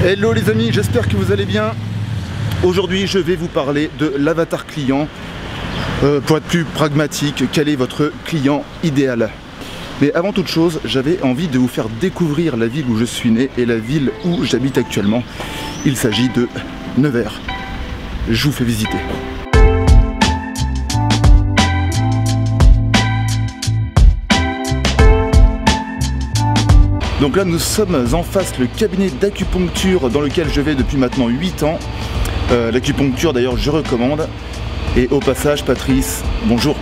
Hello les amis, j'espère que vous allez bien. Aujourd'hui je vais vous parler de l'avatar client. Pour être plus pragmatique, quel est votre client idéal? Mais avant toute chose, j'avais envie de vous faire découvrir la ville où je suis né et la ville où j'habite actuellement. Il s'agit de Nevers. Je vous fais visiter. Donc là nous sommes en face le cabinet d'acupuncture dans lequel je vais depuis maintenant 8 ans. L'acupuncture d'ailleurs je recommande. Et au passage Patrice, bonjour.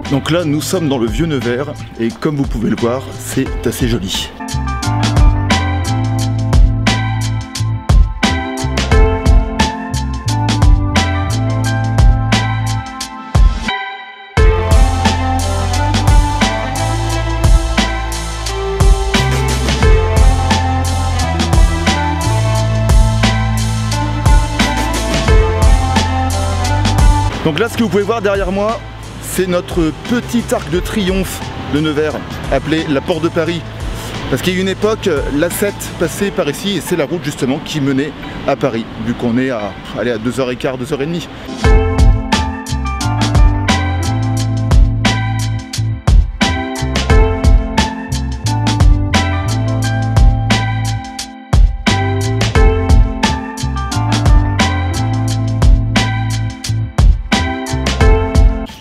Donc là nous sommes dans le vieux Nevers et comme vous pouvez le voir c'est assez joli. Donc là ce que vous pouvez voir derrière moi, c'est notre petit arc de triomphe de Nevers, appelé la Porte de Paris. Parce qu'il y a une époque, l'A7 passait par ici et c'est la route justement qui menait à Paris, vu qu'on est à 2h15, 2h30.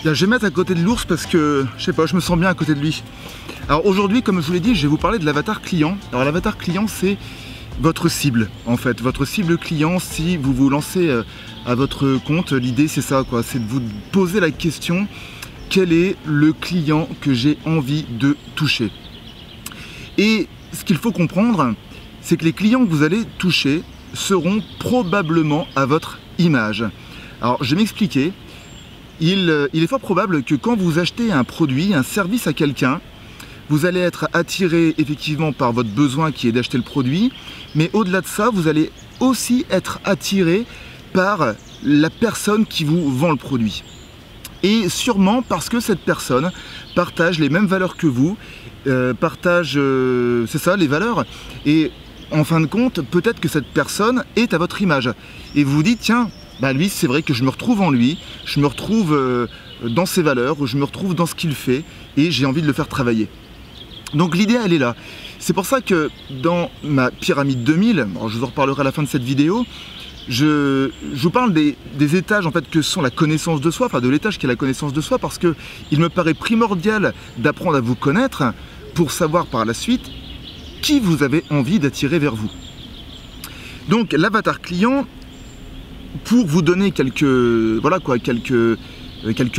Là, je vais mettre à côté de l'ours parce que, je sais pas, je me sens bien à côté de lui. Alors aujourd'hui, comme je vous l'ai dit, je vais vous parler de l'avatar client. Alors l'avatar client, c'est votre cible, en fait. Votre cible client, si vous vous lancez à votre compte, l'idée c'est ça, quoi. C'est de vous poser la question, quel est le client que j'ai envie de toucher? Et ce qu'il faut comprendre, c'est que les clients que vous allez toucher seront probablement à votre image. Alors, je vais m'expliquer. Il est fort probable que quand vous achetez un produit, un service à quelqu'un, vous allez être attiré effectivement par votre besoin qui est d'acheter le produit, mais au-delà de ça, vous allez aussi être attiré par la personne qui vous vend le produit. Et sûrement parce que cette personne partage les mêmes valeurs que vous, partage, c'est ça, les valeurs, et en fin de compte, peut-être que cette personne est à votre image. Et vous vous dites, tiens, bah lui, c'est vrai que je me retrouve en lui, je me retrouve dans ses valeurs, je me retrouve dans ce qu'il fait et j'ai envie de le faire travailler. Donc l'idée, elle est là. C'est pour ça que dans ma pyramide 2000, alors je vous en reparlerai à la fin de cette vidéo, je vous parle des étages en fait que sont la connaissance de soi, enfin de l'étage qui est la connaissance de soi, parce que il me paraît primordial d'apprendre à vous connaître pour savoir par la suite qui vous avez envie d'attirer vers vous. Donc l'avatar client, pour vous donner quelques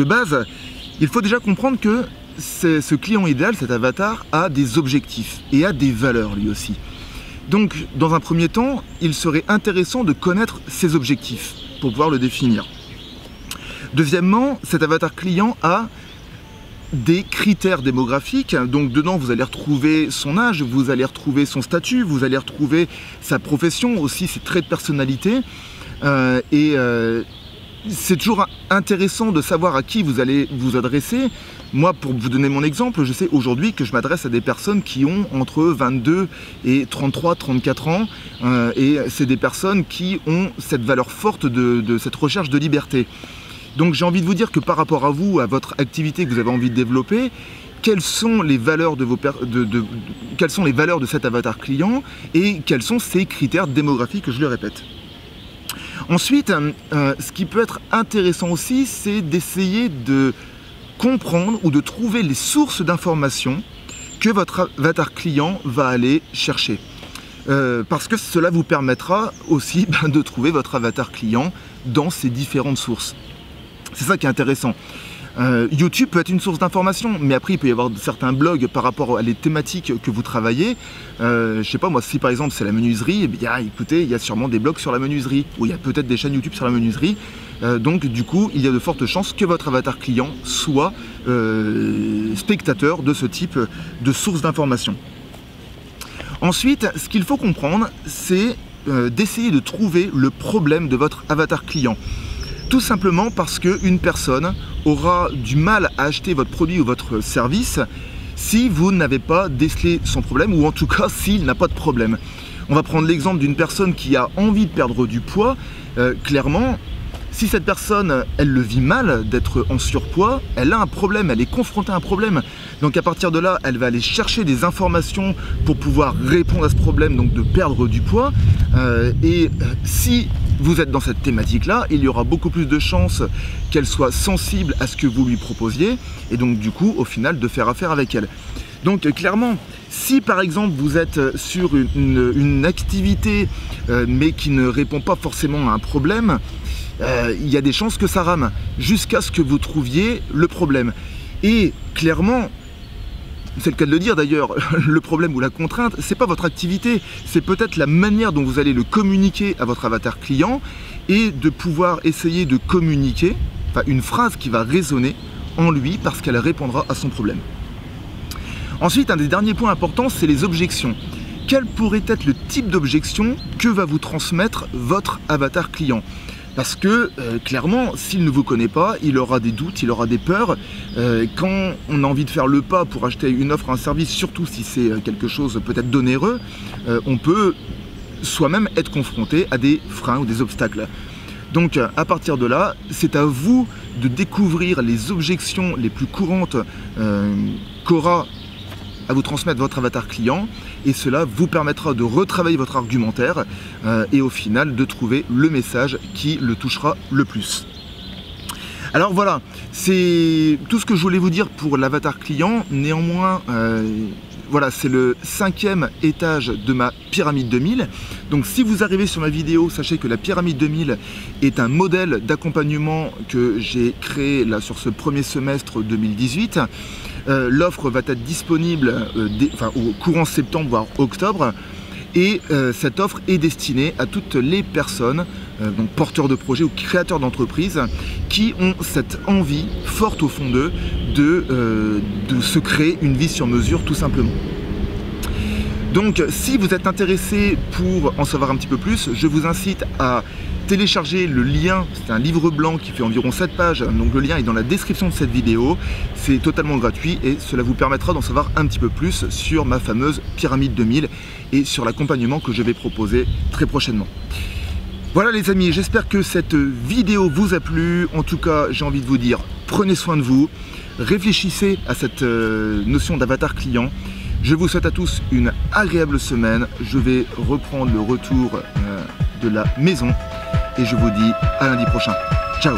bases, il faut déjà comprendre que ce client idéal, cet avatar, a des objectifs et a des valeurs lui aussi. Donc, dans un premier temps, il serait intéressant de connaître ses objectifs pour pouvoir le définir. Deuxièmement, cet avatar client a des critères démographiques, donc dedans vous allez retrouver son âge, vous allez retrouver son statut, vous allez retrouver sa profession, aussi ses traits de personnalité. C'est toujours intéressant de savoir à qui vous allez vous adresser. Moi, pour vous donner mon exemple, je sais aujourd'hui que je m'adresse à des personnes qui ont entre 22 et 33, 34 ans. Et c'est des personnes qui ont cette valeur forte de cette recherche de liberté. Donc j'ai envie de vous dire que par rapport à vous, à votre activité que vous avez envie de développer, quelles sont les valeurs de cet avatar client et quels sont ses critères démographiques, je le répète. Ensuite, ce qui peut être intéressant aussi, c'est d'essayer de comprendre ou de trouver les sources d'informations que votre avatar client va aller chercher. Parce que cela vous permettra aussi de trouver votre avatar client dans ces différentes sources. C'est ça qui est intéressant. YouTube peut être une source d'information, mais après il peut y avoir certains blogs par rapport à les thématiques que vous travaillez. Je sais pas moi, si par exemple c'est la menuiserie, eh bien, écoutez, il y a sûrement des blogs sur la menuiserie, ou il y a peut-être des chaînes YouTube sur la menuiserie. Donc du coup, il y a de fortes chances que votre avatar client soit spectateur de ce type de source d'information. Ensuite, ce qu'il faut comprendre, c'est d'essayer de trouver le problème de votre avatar client. Tout simplement parce qu'une personne aura du mal à acheter votre produit ou votre service si vous n'avez pas décelé son problème, ou en tout cas s'il n'a pas de problème. On va prendre l'exemple d'une personne qui a envie de perdre du poids. Clairement, si cette personne, elle le vit mal d'être en surpoids, elle a un problème, elle est confrontée à un problème. Donc à partir de là, elle va aller chercher des informations pour pouvoir répondre à ce problème, donc de perdre du poids. Si vous êtes dans cette thématique-là, il y aura beaucoup plus de chances qu'elle soit sensible à ce que vous lui proposiez, et donc du coup, au final, de faire affaire avec elle. Donc clairement, si par exemple vous êtes sur une activité mais qui ne répond pas forcément à un problème, il y a des chances que ça rame jusqu'à ce que vous trouviez le problème. Et clairement, c'est le cas de le dire d'ailleurs, le problème ou la contrainte, c'est pas votre activité, c'est peut-être la manière dont vous allez le communiquer à votre avatar client, et de pouvoir essayer de communiquer une phrase qui va résonner en lui parce qu'elle répondra à son problème. Ensuite, un des derniers points importants, c'est les objections. Quel pourrait être le type d'objection que va vous transmettre votre avatar client? Parce que clairement, s'il ne vous connaît pas, il aura des doutes, il aura des peurs. Quand on a envie de faire le pas pour acheter une offre, un service, surtout si c'est quelque chose peut-être d'onéreux, on peut soi-même être confronté à des freins ou des obstacles. Donc à partir de là, c'est à vous de découvrir les objections les plus courantes qu'aura à vous transmettre votre avatar client, et cela vous permettra de retravailler votre argumentaire et au final de trouver le message qui le touchera le plus. Alors voilà, c'est tout ce que je voulais vous dire pour l'avatar client. Néanmoins, voilà, c'est le 5e étage de ma pyramide 2000. Donc si vous arrivez sur ma vidéo, sachez que la pyramide 2000 est un modèle d'accompagnement que j'ai créé là sur ce premier semestre 2018. L'offre va être disponible au courant septembre voire octobre, et cette offre est destinée à toutes les personnes, donc porteurs de projets ou créateurs d'entreprises, qui ont cette envie forte au fond d'eux de se créer une vie sur mesure tout simplement. Donc si vous êtes intéressé pour en savoir un petit peu plus, je vous incite à télécharger le lien, c'est un livre blanc qui fait environ 7 pages, donc le lien est dans la description de cette vidéo, c'est totalement gratuit et cela vous permettra d'en savoir un petit peu plus sur ma fameuse pyramide 2000 et sur l'accompagnement que je vais proposer très prochainement. Voilà les amis, j'espère que cette vidéo vous a plu. En tout cas, j'ai envie de vous dire, prenez soin de vous, réfléchissez à cette notion d'avatar client. Je vous souhaite à tous une agréable semaine. Je vais reprendre le retour de la maison et je vous dis à lundi prochain. Ciao!